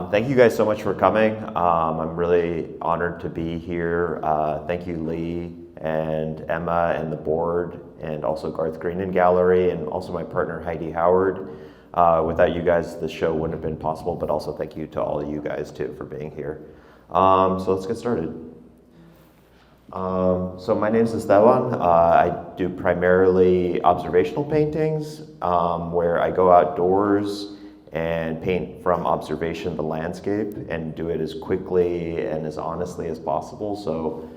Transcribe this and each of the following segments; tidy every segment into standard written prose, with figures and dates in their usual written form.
Thank you guys so much for coming. I'm really honored to be here. Thank you, Lee and Emma and the board, and also Garth Green and Gallery, and also my partner Heidi Howard. Without you guys, the show wouldn't have been possible, but also thank you to all of you guys too for being here. So let's get started. So my name is Esteban. I do primarily observational paintings, where I go outdoors and paint from observation the landscape and do it as quickly and as honestly as possible. So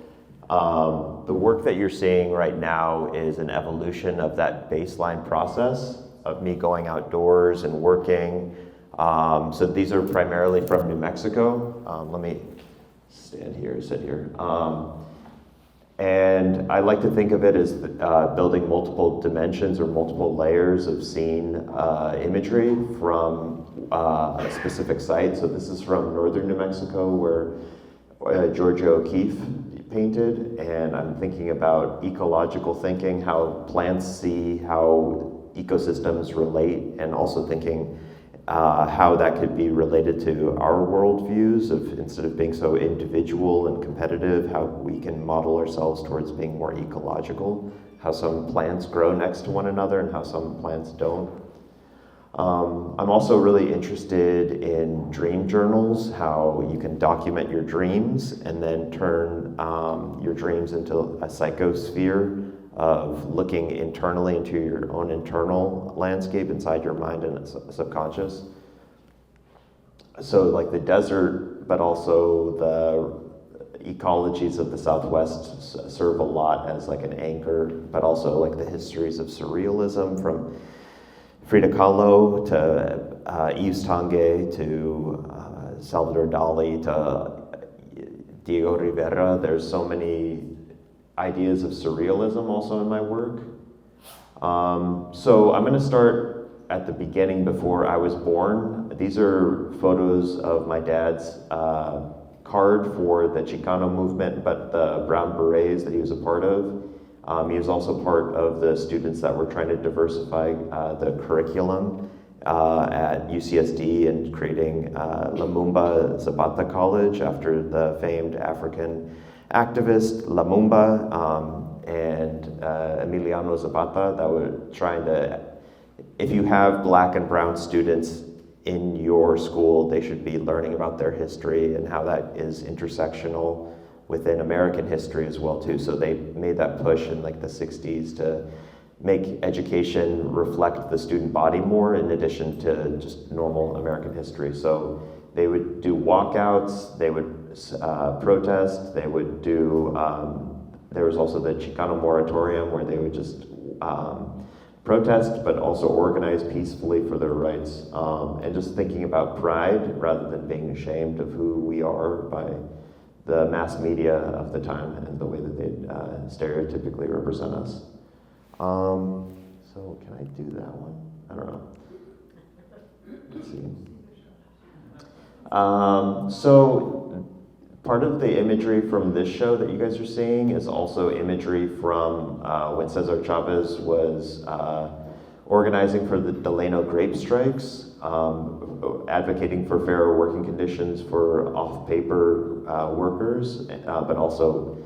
the work that you're seeing right now is an evolution of that baseline process of me going outdoors and working. So these are primarily from New Mexico. Let me sit here. And I like to think of it as building multiple dimensions or multiple layers of scene imagery from a specific site. So this is from northern New Mexico, where Georgia O'Keeffe painted, and I'm thinking about ecological thinking, how plants see how ecosystems relate, and also thinking how that could be related to our worldviews of, instead of being so individual and competitive, how we can model ourselves towards being more ecological, how some plants grow next to one another and how some plants don't. I'm also really interested in dream journals, how you can document your dreams and then turn your dreams into a psychosphere of looking internally into your own internal landscape inside your mind and subconscious. So like the desert, but also the ecologies of the Southwest serve a lot as like an anchor, but also like the histories of surrealism from Frida Kahlo to Yves Tanguy to Salvador Dali to Diego Rivera. There's so many ideas of surrealism also in my work. So I'm going to start at the beginning before I was born. These are photos of my dad's card for the Chicano movement, but the Brown Berets that he was a part of. He was also part of the students that were trying to diversify the curriculum at UCSD and creating Lumumba Zapata College after the famed African activist Lumumba and Emiliano Zapata that were trying to, if you have black and brown students in your school, they should be learning about their history and how that is intersectional within American history as well too. So they made that push in like the 60s to make education reflect the student body more in addition to just normal American history. So they would do walkouts, they would protest, they would do, there was also the Chicano moratorium where they would just protest, but also organize peacefully for their rights. And just thinking about pride rather than being ashamed of who we are by the mass media of the time and the way that they stereotypically represent us. So can I do that one? I don't know. Let's see. So part of the imagery from this show that you guys are seeing is also imagery from when Cesar Chavez was organizing for the Delano grape strikes, advocating for fairer working conditions for off-paper workers, but also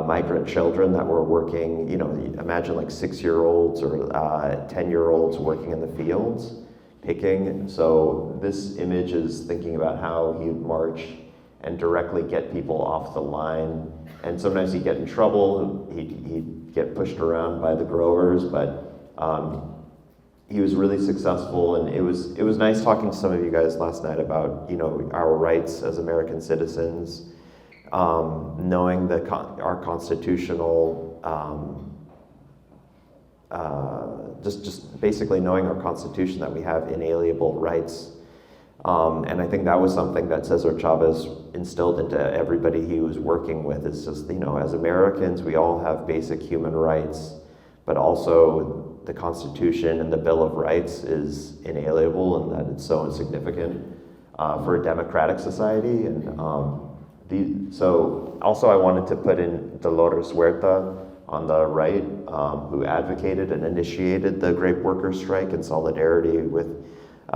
migrant children that were working, you know, imagine like 6-year-olds or 10-year-olds working in the fields, picking. So this image is thinking about how he'd march and directly get people off the line. And sometimes he'd get in trouble, he'd get pushed around by the growers, but he was really successful. And it was nice talking to some of you guys last night about, you know, our rights as American citizens, knowing our constitutional, just basically knowing our constitution that we have inalienable rights. And I think that was something that Cesar Chavez instilled into everybody he was working with. It's just, you know, as Americans, we all have basic human rights, but also the Constitution and the Bill of Rights is inalienable, and that it's so insignificant for a democratic society. And so also I wanted to put in Dolores Huerta on the right, who advocated and initiated the grape workers strike in solidarity with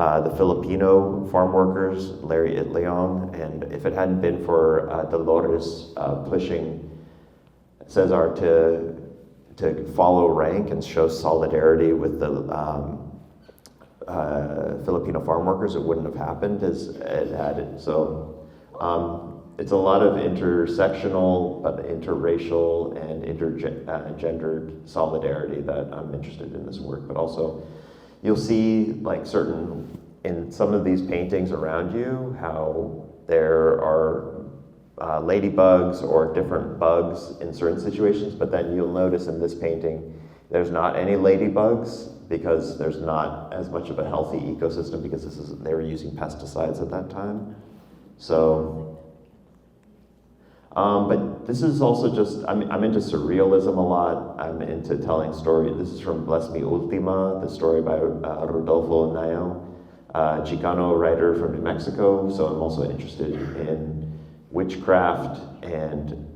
the Filipino farm workers, Larry Itliong, and if it hadn't been for Dolores pushing Cesar to follow rank and show solidarity with the Filipino farm workers, it wouldn't have happened as it had. So it's a lot of intersectional, but interracial and intergendered solidarity that I'm interested in this work. But also, you'll see like in some of these paintings around you, how there are ladybugs or different bugs in certain situations, but then you'll notice in this painting, there's not any ladybugs because there's not as much of a healthy ecosystem because they were using pesticides at that time. So, but this is also just, I'm into surrealism a lot. I'm into telling stories. This is from Bless Me Ultima, the story by Rodolfo Nayo, Chicano writer from New Mexico. So I'm also interested in witchcraft and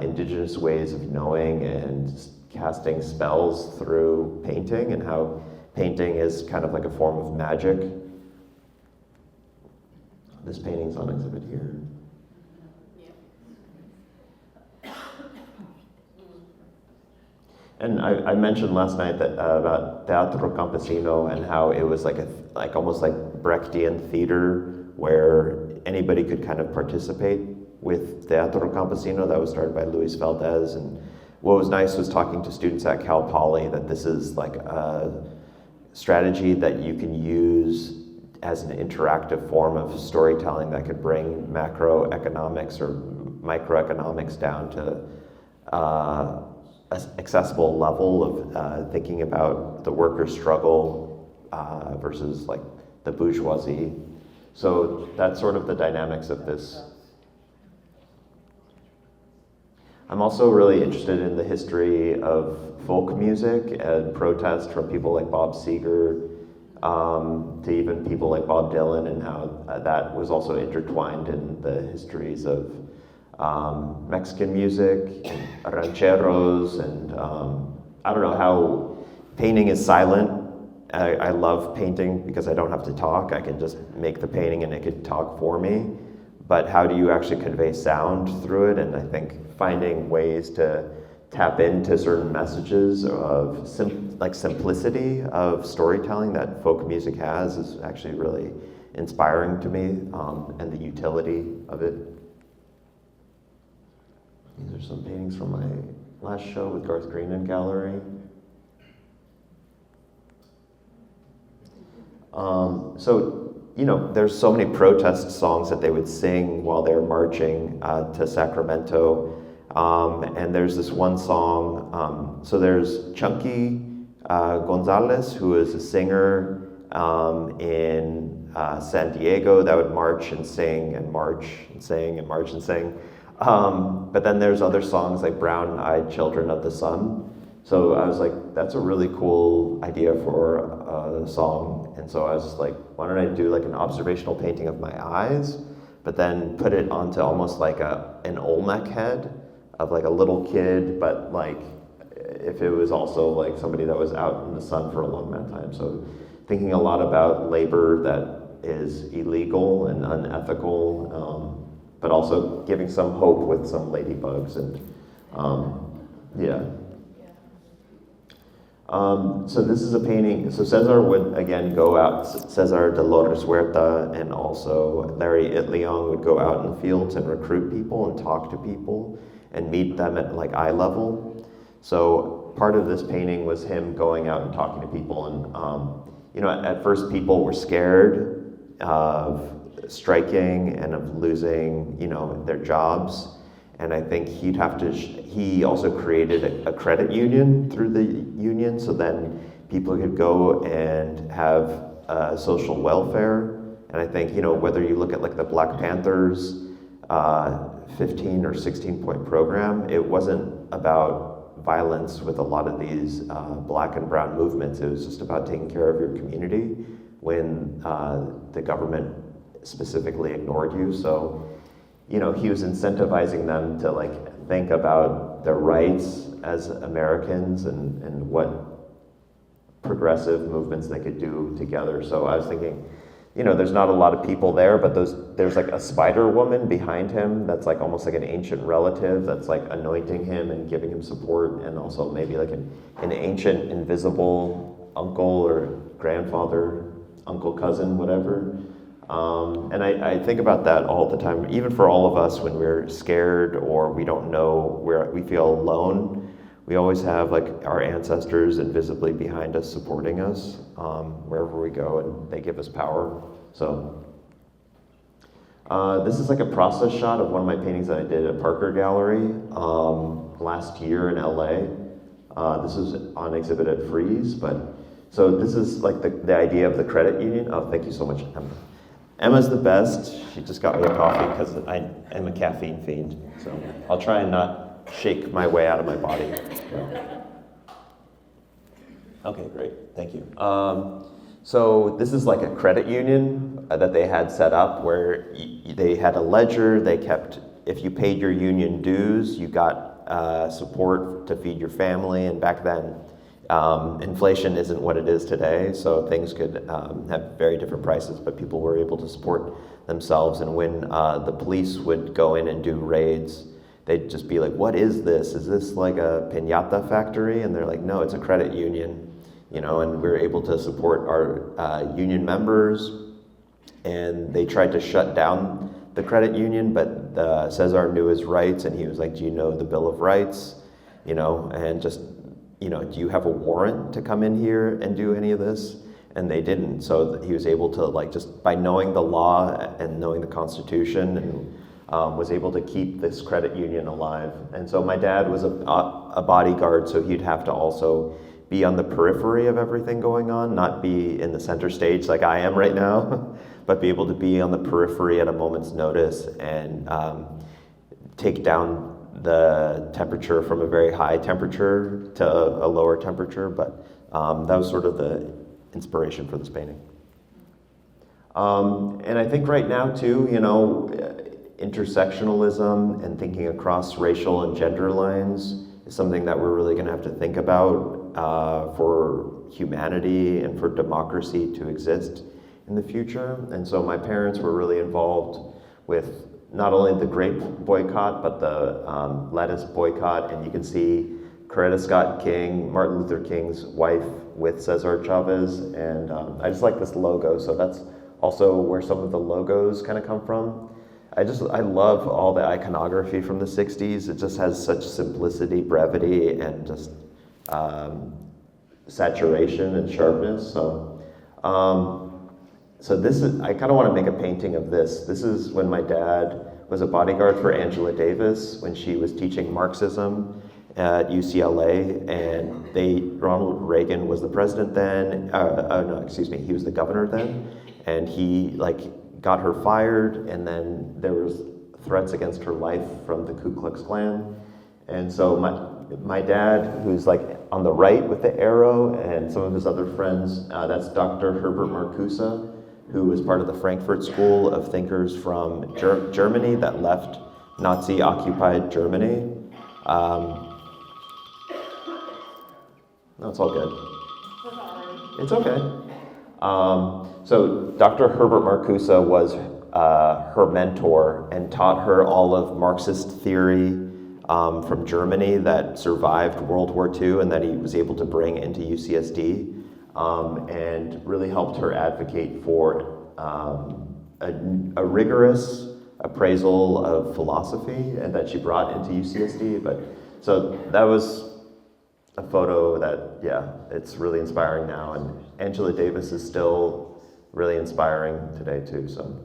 indigenous ways of knowing and casting spells through painting, and how painting is kind of like a form of magic. This painting's on exhibit here. And I mentioned last night that about Teatro Campesino and how it was like almost like Brechtian theater where anybody could kind of participate with Teatro Campesino. That was started by Luis Valdez. And what was nice was talking to students at Cal Poly that this is like a strategy that you can use as an interactive form of storytelling that could bring macroeconomics or microeconomics down to accessible level of thinking about the worker struggle versus like the bourgeoisie. So that's sort of the dynamics of this. I'm also really interested in the history of folk music and protest from people like Bob Seger to even people like Bob Dylan, and how that was also intertwined in the histories of Mexican music, and rancheros, and I don't know how painting is silent. I love painting because I don't have to talk. I can just make the painting and it could talk for me. But how do you actually convey sound through it? And I think finding ways to tap into certain messages of simplicity of storytelling that folk music has is actually really inspiring to me, and the utility of it. These are some paintings from my last show with Garth Green and Gallery. So, you know, there's so many protest songs that they would sing while they're marching to Sacramento. And there's this one song, so there's Chunky Gonzalez, who is a singer in San Diego that would march and sing and march and sing and march and sing. But then there's other songs like Brown Eyed Children of the Sun. So I was like, that's a really cool idea for a song. And so I was like, why don't I do like an observational painting of my eyes, but then put it onto almost like an Olmec head of like a little kid, but like if it was also like somebody that was out in the sun for a long amount of time. So thinking a lot about labor that is illegal and unethical, but also giving some hope with some ladybugs and yeah. So this is a painting. So Cesar would again go out, Cesar Dolores Huerta and also Larry Itliong would go out in the fields and recruit people and talk to people and meet them at like eye level. So part of this painting was him going out and talking to people, and you know, at first people were scared of striking and of losing, you know, their jobs. And I think he also created a credit union through the union, so then people could go and have social welfare. And I think, you know, whether you look at like the Black Panthers 15 or 16 point program, it wasn't about violence with a lot of these black and brown movements. It was just about taking care of your community when the government specifically ignored you. So, you know, he was incentivizing them to like think about their rights as Americans and what progressive movements they could do together. So I was thinking, there's not a lot of people there, but there's like a spider woman behind him that's like almost like an ancient relative that's like anointing him and giving him support, and also maybe like an ancient invisible uncle or grandfather, uncle, cousin, whatever. And I think about that all the time, even for all of us when we're scared or we don't know, where we feel alone. We always have like our ancestors invisibly behind us supporting us wherever we go, and they give us power. So this is like a process shot of one of my paintings that I did at Parker Gallery last year in LA. This is on exhibit at Frieze, so this is like the idea of the credit union. Oh, thank you so much, Emma. Emma's the best. She just got me a coffee because I am a caffeine fiend. So I'll try and not shake my way out of my body. Yeah. Okay, great, thank you. So this is like a credit union that they had set up where they had a ledger. They kept, if you paid your union dues, you got support to feed your family. And back then, inflation isn't what it is today, so things could have very different prices, but people were able to support themselves. And when the police would go in and do raids, they'd just be like, what is this? Is this like a piñata factory? And they're like, no, it's a credit union, and we're able to support our union members. And they tried to shut down the credit union, but Cesar knew his rights, and he was like, do you know the Bill of Rights? And just, do you have a warrant to come in here and do any of this? And they didn't. So he was able to, like, just by knowing the law and knowing the Constitution, and was able to keep this credit union alive. And so my dad was a bodyguard, so he'd have to also be on the periphery of everything going on, not be in the center stage like I am right now, but be able to be on the periphery at a moment's notice and take down the temperature from a very high temperature to a lower temperature. But that was sort of the inspiration for this painting. And I think right now too, intersectionalism and thinking across racial and gender lines is something that we're really going to have to think about for humanity and for democracy to exist in the future. And so my parents were really involved with not only the grape boycott, but the lettuce boycott. And you can see Coretta Scott King, Martin Luther King's wife, with Cesar Chavez. And I just like this logo, so that's also where some of the logos kind of come from. I love all the iconography from the 60s. It just has such simplicity, brevity, and just saturation and sharpness. So this is, I kind of want to make a painting of this. This is when my dad was a bodyguard for Angela Davis when she was teaching Marxism at UCLA, and Ronald Reagan was the president then. He was the governor then, and he got her fired, and then there was threats against her life from the Ku Klux Klan. And so my dad, who's like on the right with the arrow, and some of his other friends, that's Dr. Herbert Marcuse, who was part of the Frankfurt School of thinkers from Germany that left Nazi-occupied Germany. No, it's all good. It's okay. So Dr. Herbert Marcuse was her mentor and taught her all of Marxist theory from Germany that survived World War II and that he was able to bring into UCSD, and really helped her advocate for a rigorous appraisal of philosophy, and that she brought into UCSD. So that was a photo that, it's really inspiring now, and Angela Davis is still really inspiring today too, so.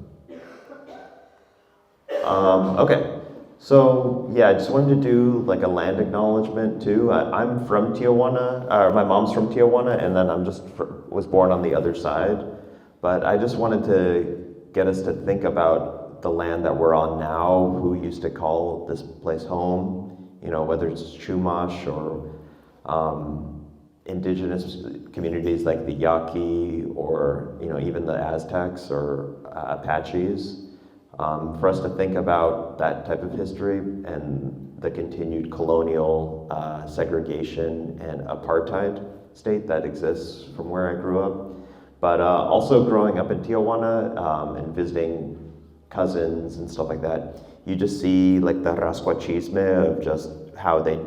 Okay, so I just wanted to do like a land acknowledgement too. I'm from Tijuana, my mom's from Tijuana, and then was born on the other side. But I just wanted to get us to think about the land that we're on now, who used to call this place home, whether it's Chumash or indigenous communities like the Yaqui, or even the Aztecs or Apaches. For us to think about that type of history and the continued colonial segregation and apartheid state that exists from where I grew up, But also growing up in Tijuana and visiting cousins and stuff like that, you just see like the rascuachisme of just how they,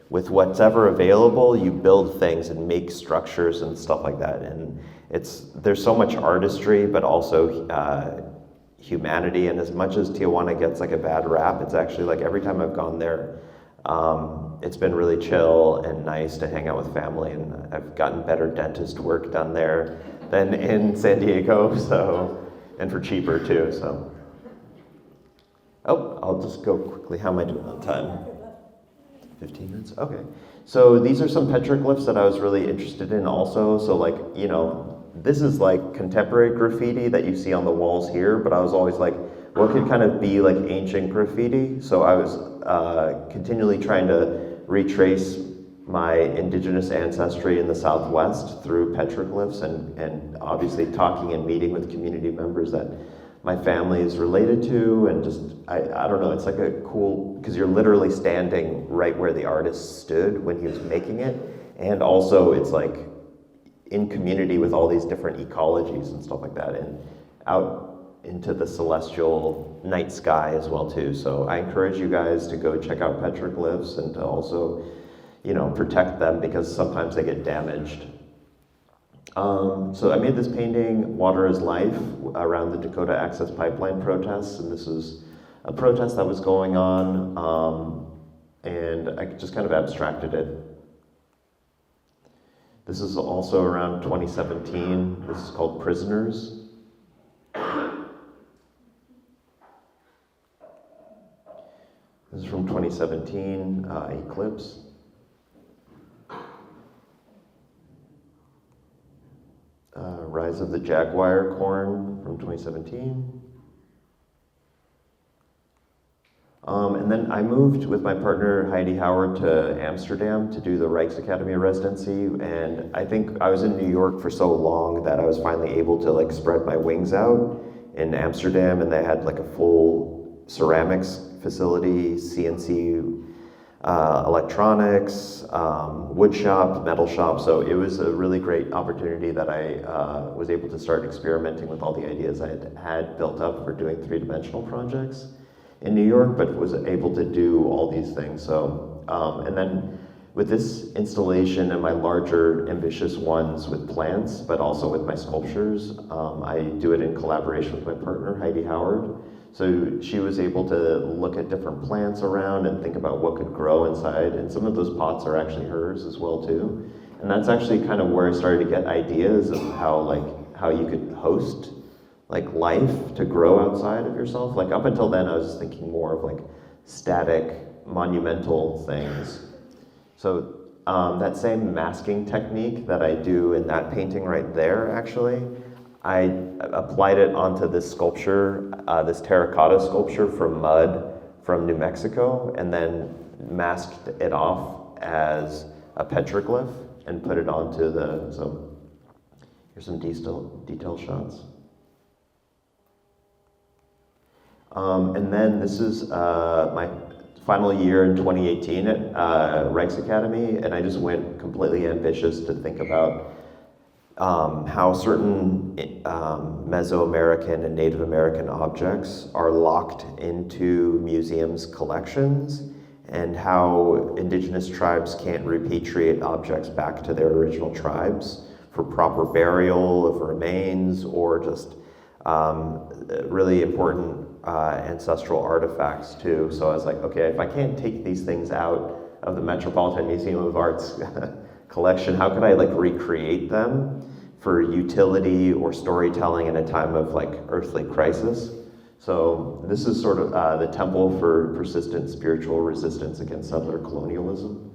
with whatever available, you build things and make structures and stuff like that. And there's so much artistry, but also humanity. And as much as Tijuana gets like a bad rap, it's actually like every time I've gone there, it's been really chill and nice to hang out with family. And I've gotten better dentist work done there than in San Diego, so, and for cheaper too, so. Oh, I'll just go quickly. How am I doing on time? 15 minutes? Okay. So these are some petroglyphs that I was really interested in also. So like, you know, this is like contemporary graffiti that you see on the walls here, but I was always like, what could kind of be like ancient graffiti? So I was continually trying to retrace my indigenous ancestry in the Southwest through petroglyphs and obviously talking and meeting with community members that my family is related to, and just, I don't know, it's like a cool, because you're literally standing right where the artist stood when he was making it, and also it's like in community with all these different ecologies and stuff like that, and out into the celestial night sky as well too. So I encourage you guys to go check out petroglyphs and to also, you know, protect them because sometimes they get damaged. So I made this painting, Water is Life, around the Dakota Access Pipeline protests, and this is a protest that was going on, and I just kind of abstracted it. This is also around 2017. This is called Prisoners. This is from 2017, Eclipse. Rise of the Jaguar Corn from 2017. And then I moved with my partner Heidi Howard to Amsterdam to do the Rijksacademy residency, and I think I was in New York for so long that I was finally able to like spread my wings out in Amsterdam, and they had like a full ceramics facility, CNC electronics, wood shop, metal shop. So it was a really great opportunity that I was able to start experimenting with all the ideas I had built up for doing three-dimensional projects in New York, but was able to do all these things. So, and then with this installation and my larger ambitious ones with plants, but also with my sculptures, I do it in collaboration with my partner, Heidi Howard. So she was able to look at different plants around and think about what could grow inside, and some of those pots are actually hers as well too. And that's actually kind of where I started to get ideas of how you could host like life to grow outside of yourself. Like up until then I was thinking more of like static, monumental things. So that same masking technique that I do in that painting right there, actually, I applied it onto this sculpture, this terracotta sculpture from mud from New Mexico, and then masked it off as a petroglyph and put it onto so here's some detail shots. And then this is my final year in 2018 at Rijksacademy, and I just went completely ambitious to think about how certain Mesoamerican and Native American objects are locked into museums' collections, and how indigenous tribes can't repatriate objects back to their original tribes for proper burial of remains, or just really important ancestral artifacts too. So I was like, okay, if I can't take these things out of the Metropolitan Museum of Art's collection, how could I like recreate them for utility or storytelling in a time of like earthly crisis? So this is sort of the temple for persistent spiritual resistance against settler colonialism.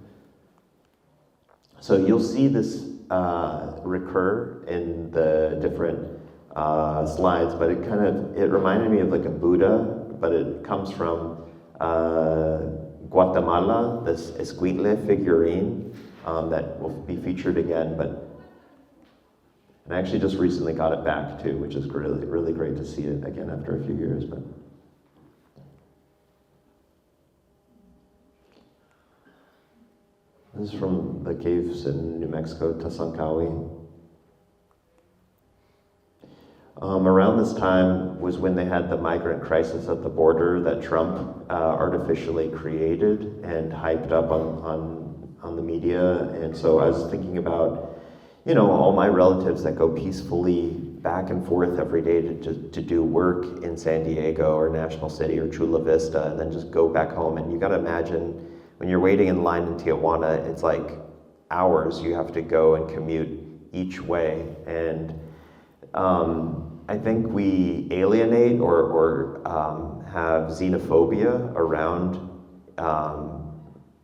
So you'll see this recur in the different slides, but it reminded me of like a Buddha, but it comes from Guatemala, this escuintle figurine that will be featured again, and I actually just recently got it back too, which is really, really great to see it again after a few years. But this is from the caves in New Mexico, Tasankawi. Around this time was when they had the migrant crisis at the border that Trump artificially created and hyped up on the media. And so I was thinking about, all my relatives that go peacefully back and forth every day to do work in San Diego or National City or Chula Vista, and then just go back home. And you got to imagine when you're waiting in line in Tijuana, it's like hours you have to go and commute each way. And I think we alienate or have xenophobia around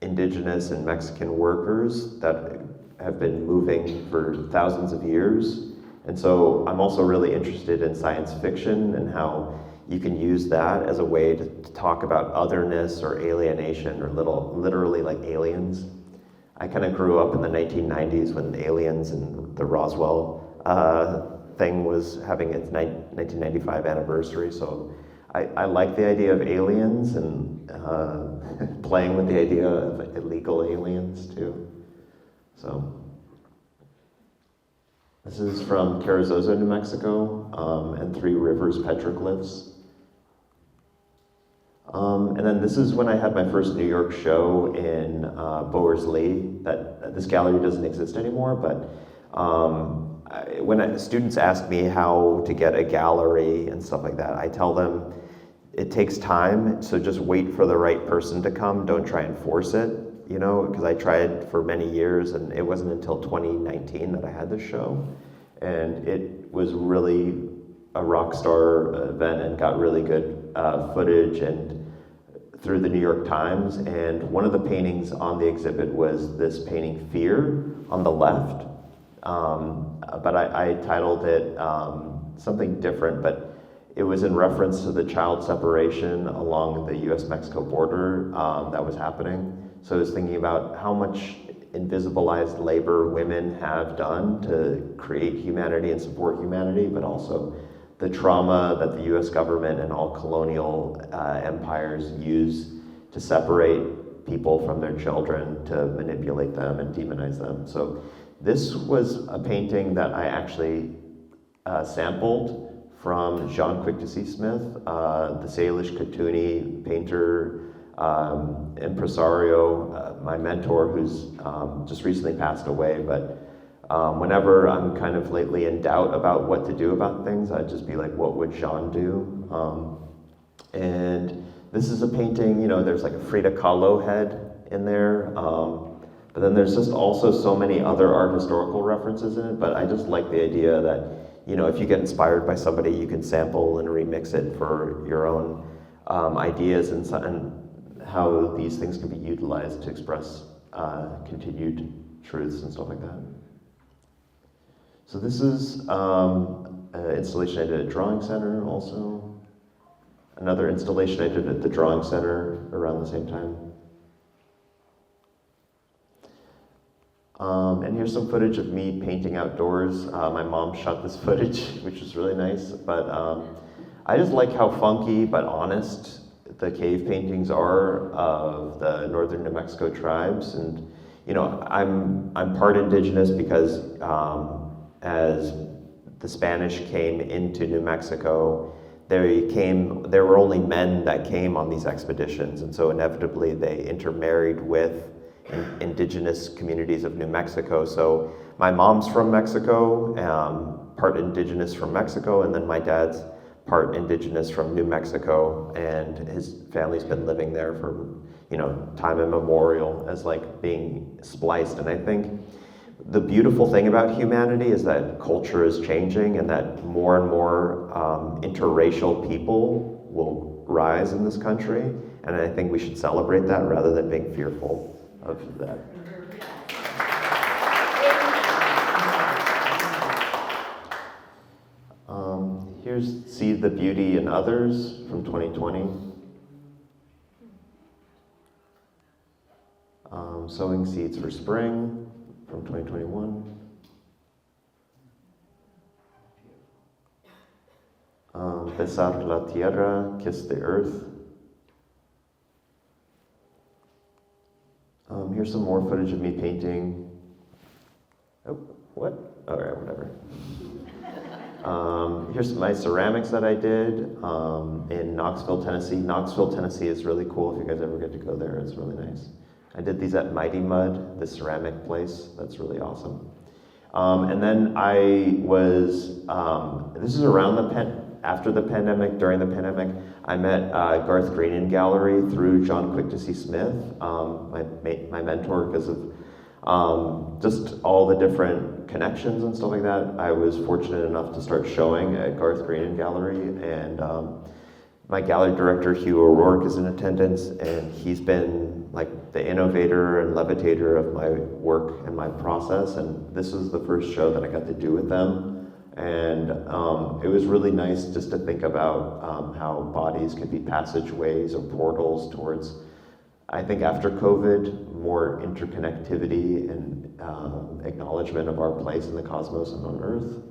indigenous and Mexican workers that have been moving for thousands of years. And so I'm also really interested in science fiction and how you can use that as a way to talk about otherness or alienation or literally like aliens. I kind of grew up in the 1990s when Aliens and the Roswell thing was having its 1995 anniversary, so I like the idea of aliens and playing with the idea of illegal aliens too. So this is from Carrizozo, New Mexico, and Three Rivers petroglyphs. And then this is when I had my first New York show in Bowersley. This gallery doesn't exist anymore, but when students ask me how to get a gallery and stuff like that, I tell them it takes time, so just wait for the right person to come. Don't try and force it, because I tried for many years, and it wasn't until 2019 that I had this show. And it was really a rock star event and got really good footage and through the New York Times. And one of the paintings on the exhibit was this painting, Fear, on the left. But I titled it something different, but it was in reference to the child separation along the US-Mexico border that was happening. So I was thinking about how much invisibilized labor women have done to create humanity and support humanity, but also the trauma that the US government and all colonial empires use to separate people from their children, to manipulate them and demonize them. So this was a painting that I actually sampled from Jean Quick-to-See-Smith, the Salish Katooni painter, impresario, my mentor, who's just recently passed away. But whenever I'm kind of lately in doubt about what to do about things, I'd just be like, what would Jean do? And this is a painting, there's like a Frida Kahlo head in there. But then there's just also so many other art historical references in it. But I just like the idea that, if you get inspired by somebody, you can sample and remix it for your own ideas and how these things can be utilized to express continued truths and stuff like that. So this is an installation I did at Drawing Center also. Another installation I did at the Drawing Center around the same time. And here's some footage of me painting outdoors. My mom shot this footage, which was really nice. But I just like how funky but honest the cave paintings are of the northern New Mexico tribes. And I'm part indigenous because as the Spanish came into New Mexico, there were only men that came on these expeditions, and so inevitably they intermarried with indigenous communities of New Mexico. So my mom's from Mexico, part indigenous from Mexico, and then my dad's part indigenous from New Mexico, and his family's been living there for time immemorial as like being spliced. And I think the beautiful thing about humanity is that culture is changing and that more and more interracial people will rise in this country, and I think we should celebrate that rather than being fearful of that. Here's See the Beauty in Others from 2020. Sowing Seeds for Spring from 2021. Besar la Tierra, Kiss the Earth. Here's some more footage of me painting. Oh, what? All right, whatever. Here's my ceramics that I did in Knoxville, Tennessee. Knoxville, Tennessee is really cool. If you guys ever get to go there, it's really nice. I did these at Mighty Mud, the ceramic place. That's really awesome. And then I was, this is around after the pandemic, during the pandemic, I met Garth Green in gallery through John Quick-to-See Smith, my mentor, because of just all the different connections and stuff like that. I was fortunate enough to start showing at Garth Green in gallery, and my gallery director, Hugh O'Rourke, is in attendance, and he's been like the innovator and levitator of my work and my process, and this was the first show that I got to do with them. And it was really nice just to think about how bodies could be passageways or portals towards, I think after COVID, more interconnectivity and acknowledgement of our place in the cosmos and on Earth.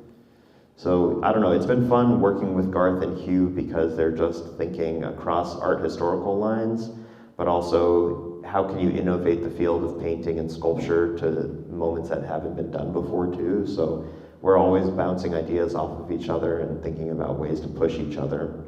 So I don't know, it's been fun working with Garth and Hugh because they're just thinking across art historical lines, but also how can you innovate the field of painting and sculpture to moments that haven't been done before too. So we're always bouncing ideas off of each other and thinking about ways to push each other.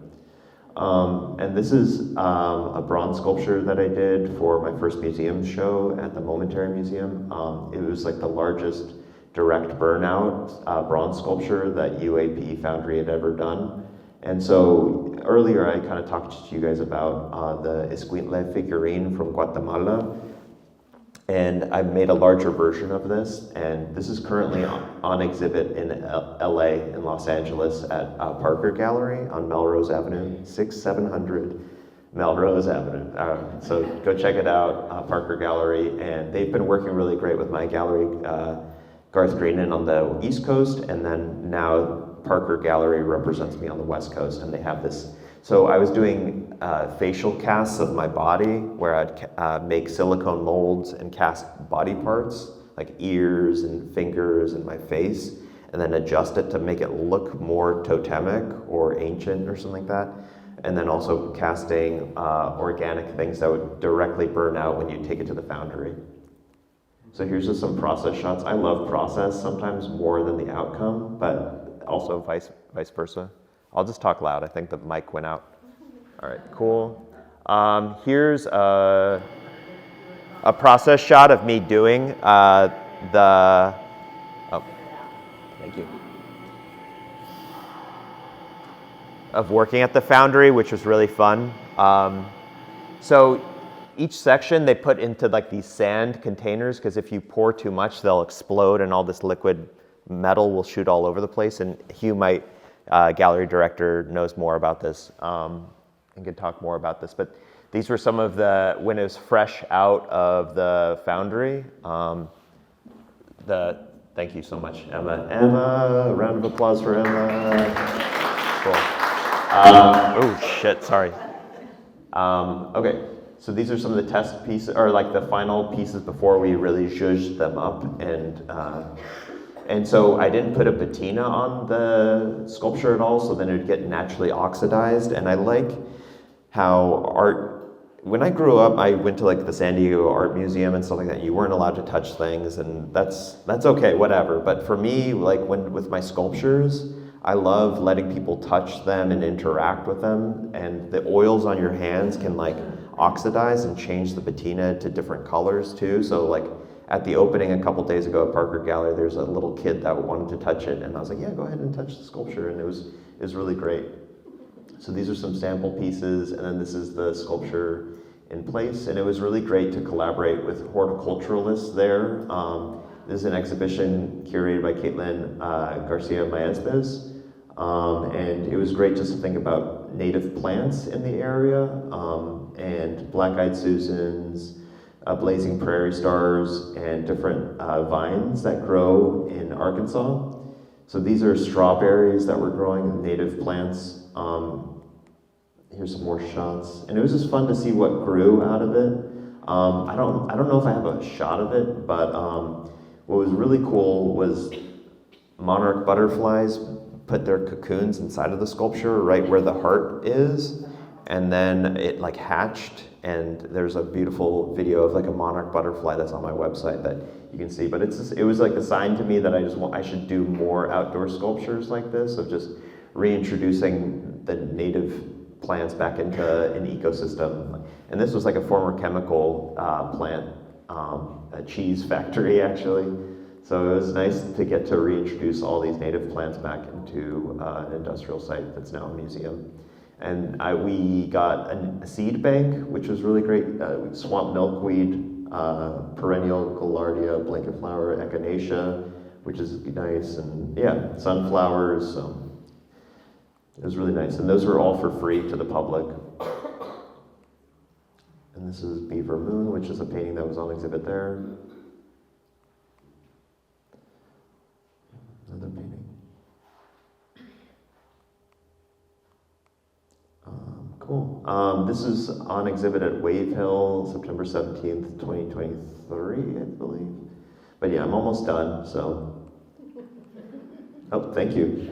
And this is a bronze sculpture that I did for my first museum show at the Momentary Museum. It was like the largest direct burnout bronze sculpture that UAP Foundry had ever done. And so earlier I kind of talked to you guys about the Escuintle figurine from Guatemala. And I made a larger version of this, and this is currently on exhibit in LA, in Los Angeles, at Parker Gallery on Melrose Avenue, 6700 Melrose Avenue. So go check it out, Parker Gallery, and they've been working really great with my gallery, Garth Greenan on the East Coast, and then now Parker Gallery represents me on the West Coast, and they have this. So I was doing facial casts of my body where I'd make silicone molds and cast body parts, like ears and fingers and my face, and then adjust it to make it look more totemic or ancient or something like that. And then also casting organic things that would directly burn out when you take it to the foundry. So here's just some process shots. I love process sometimes more than the outcome, but also vice versa. I'll just talk loud. I think the mic went out. All right, cool. Here's a process shot of me doing thank you. Of working at the foundry, which was really fun. So each section they put into like these sand containers, because if you pour too much, they'll explode and all this liquid metal will shoot all over the place. And Hugh might, gallery director, knows more about this and can talk more about this. But these were some of the, when it was fresh out of the foundry. Thank you so much, Emma. Emma, round of applause for Emma. Cool. Oh shit, sorry. Okay, so these are some of the test pieces, or like the final pieces before we really zhuzhed them up. And so I didn't put a patina on the sculpture at all, so then it would get naturally oxidized. And I like how art, when I grew up, I went to like the San Diego Art Museum and stuff like that. You weren't allowed to touch things, and that's okay, whatever. But for me, like with my sculptures, I love letting people touch them and interact with them. And the oils on your hands can like oxidize and change the patina to different colors too. So like, at the opening a couple days ago at Parker Gallery, there's a little kid that wanted to touch it, and I was like, yeah, go ahead and touch the sculpture, and it was really great. So these are some sample pieces, and then this is the sculpture in place, and it was really great to collaborate with horticulturalists there. This is an exhibition curated by Caitlin Garcia Maesbes, and it was great just to think about native plants in the area, and black-eyed Susans, blazing prairie stars, and different vines that grow in Arkansas. So these are strawberries that we're growing, native plants. Here's some more shots. And it was just fun to see what grew out of it. I don't know if I have a shot of it, but what was really cool was monarch butterflies put their cocoons inside of the sculpture right where the heart is, and then it like hatched And there's a beautiful video of like a monarch butterfly that's on my website that you can see. But it was like a sign to me that I should do more outdoor sculptures like this, of just reintroducing the native plants back into an ecosystem. And this was like a former chemical plant, a cheese factory actually. So it was nice to get to reintroduce all these native plants back into an industrial site that's now a museum. And we got a seed bank, which was really great. Swamp milkweed, perennial gaillardia, blanket flower, echinacea, which is nice, and yeah, sunflowers. It was really nice, and those were all for free to the public. And this is Beaver Moon, which is a painting that was on exhibit there. Another painting. Cool. This is on exhibit at Wave Hill, September 17th, 2023, I believe. But yeah, I'm almost done, so. Oh, thank you.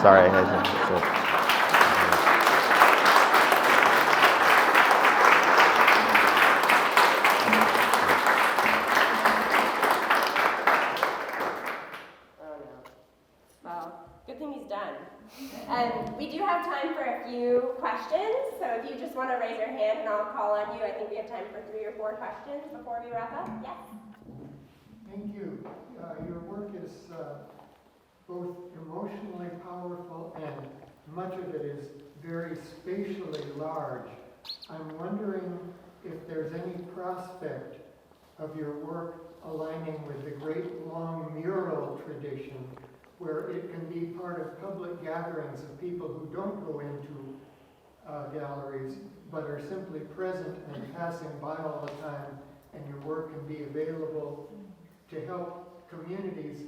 Sorry, I had to. And we do have time for a few questions, so if you just want to raise your hand and I'll call on you. I think we have time for 3 or 4 questions before we wrap up. Yes? Thank you. Your work is both emotionally powerful and much of it is very spatially large. I'm wondering if there's any prospect of your work aligning with the great long mural tradition, where it can be part of public gatherings of people who don't go into galleries, but are simply present and passing by all the time, and your work can be available to help communities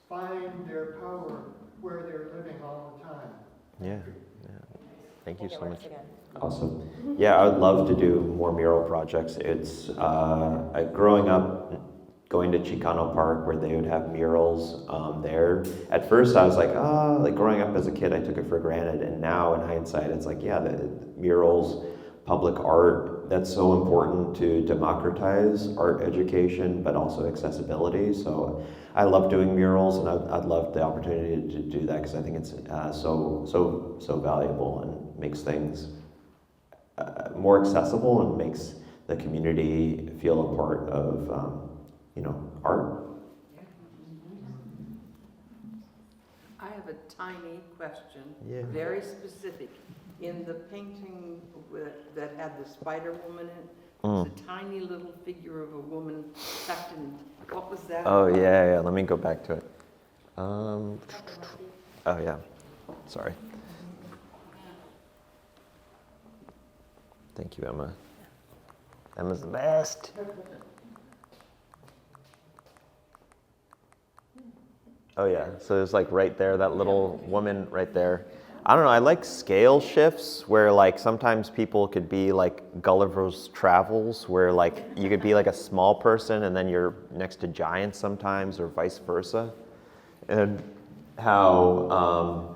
find their power where they're living all the time. Yeah. Thank you so much. Awesome. Yeah, I would love to do more mural projects. It's growing up, going to Chicano Park where they would have murals there. At first I was like, like growing up as a kid, I took it for granted. And now in hindsight, it's like, yeah, the murals, public art, that's so important to democratize art education, but also accessibility. So I love doing murals, and I'd love the opportunity to do that because I think it's so valuable and makes things more accessible and makes the community feel a part of art. I have a tiny question, Yeah. very specific. In the painting that had the Spider Woman in it, there's a tiny little figure of a woman tucked in. What was that? Oh, yeah, let me go back to it. Oh, yeah, sorry. Thank you, Emma. Emma's the best. Oh yeah, so there's like right there, that little woman right there. I don't know, I like scale shifts where like sometimes people could be like Gulliver's Travels, where like you could be like a small person and then you're next to giants sometimes, or vice versa. And how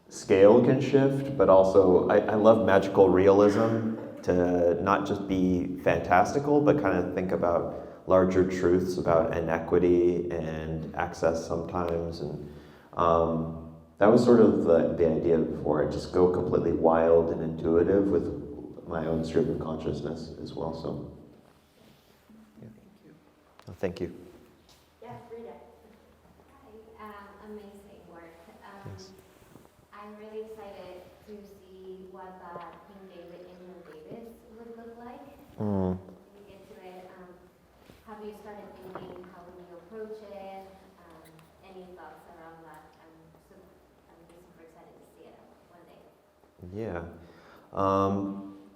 scale can shift, but also I love magical realism, to not just be fantastical, but kind of think about larger truths about inequity and access sometimes. And that was sort of the idea before. I just go completely wild and intuitive with my own stream of consciousness as well. So, yeah. Thank you. Yes, Rita. Hi, amazing work. Thanks. I'm really excited to see what that King David Davis would look like. Mm. We get to it. Have you started thinking how would you approach it? Any thoughts around that? I'm super excited to see it one day. Yeah.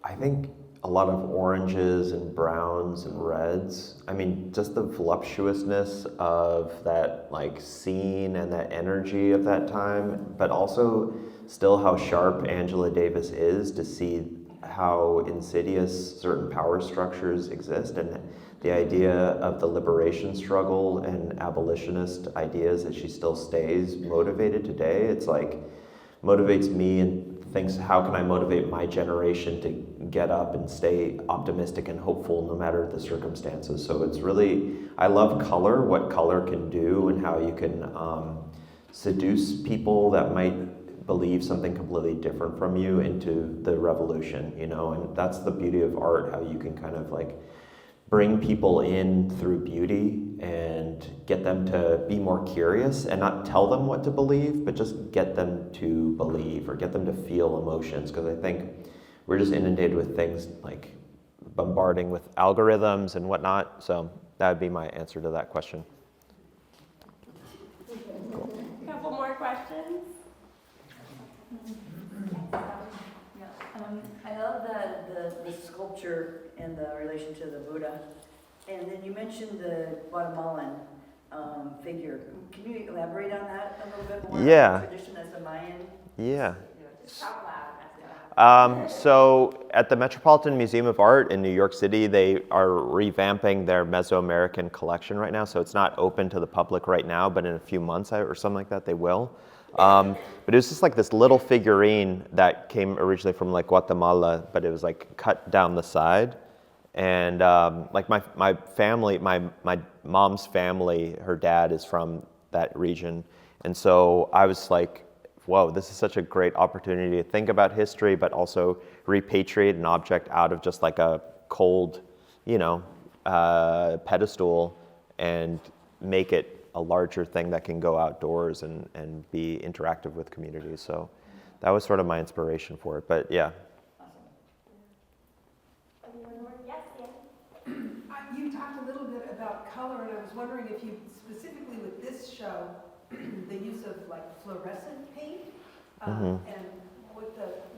I think a lot of oranges and browns and reds. I mean, just the voluptuousness of that like scene and that energy of that time, but also still how sharp Angela Davis is, to see how insidious certain power structures exist, and the idea of the liberation struggle and abolitionist ideas that she still stays motivated today. It's like motivates me and thinks, how can I motivate my generation to get up and stay optimistic and hopeful no matter the circumstances? So it's really, I love color, what color can do, and how you can seduce people that might believe something completely different from you into the revolution, you know? And that's the beauty of art, how you can kind of like bring people in through beauty and get them to be more curious and not tell them what to believe, but just get them to believe or get them to feel emotions. Because I think we're just inundated with things like bombarding with algorithms and whatnot. So that would be my answer to that question. Couple more questions? I love the sculpture and the relation to the Buddha. And then you mentioned the Guatemalan figure. Can you elaborate on that a little bit more? Yeah. Tradition as a Mayan? Yeah. Just talk loud. So at the Metropolitan Museum of Art in New York City, they are revamping their Mesoamerican collection right now. So it's not open to the public right now, but in a few months or something like that, they will. But it was just like this little figurine that came originally from like Guatemala, but it was like cut down the side. And like my family, my mom's family, her dad is from that region. And so I was like, whoa, this is such a great opportunity to think about history, but also repatriate an object out of just like a cold, you know, pedestal and make it a larger thing that can go outdoors and be interactive with communities. So that was sort of my inspiration for it. But yeah. Anyone more? Yes, Dan? You talked a little bit about color, and I was wondering if you, specifically with this show, the use of like fluorescent paint, and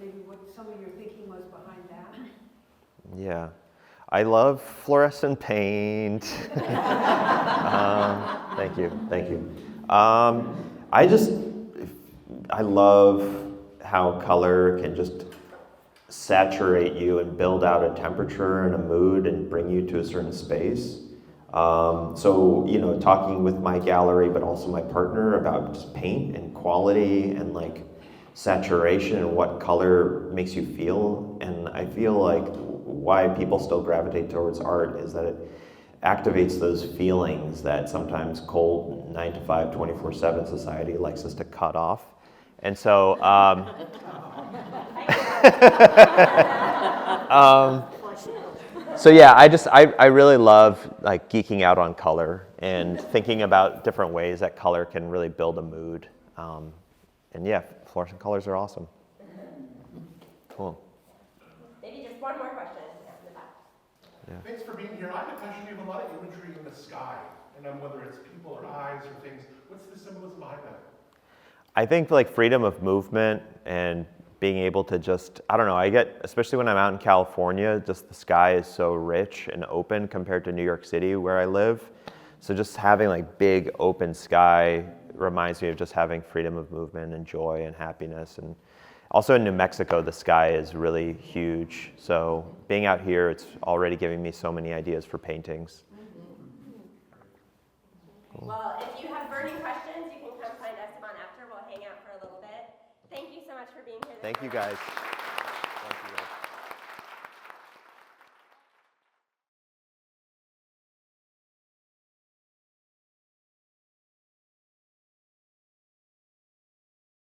maybe what some of your thinking was behind that. Yeah. I love fluorescent paint. Thank you. I love how color can just saturate you and build out a temperature and a mood and bring you to a certain space. So, you know, talking with my gallery, but also my partner about just paint and quality and like saturation and what color makes you feel. And I feel like why people still gravitate towards art is that it activates those feelings that sometimes cold 9-to-5, 24/7 society likes us to cut off. And so, so yeah, I really love like geeking out on color and thinking about different ways that color can really build a mood. And yeah, fluorescent colors are awesome. Cool. Maybe just one more question. After that. Yeah. Thanks for being here. I have a question. You have a lot of imagery in the sky, and whether it's people or eyes or things. What's the symbolism behind that? I think like freedom of movement and being able to just, I don't know, I get, especially when I'm out in California, just the sky is so rich and open compared to New York City where I live. So just having like big open sky reminds me of just having freedom of movement and joy and happiness. And also in New Mexico, the sky is really huge. So being out here, it's already giving me so many ideas for paintings. Cool. Well, if you have burning questions, you can come find Esteban after. We'll hang out for a little bit. Thank you so much for being here. Thank you guys.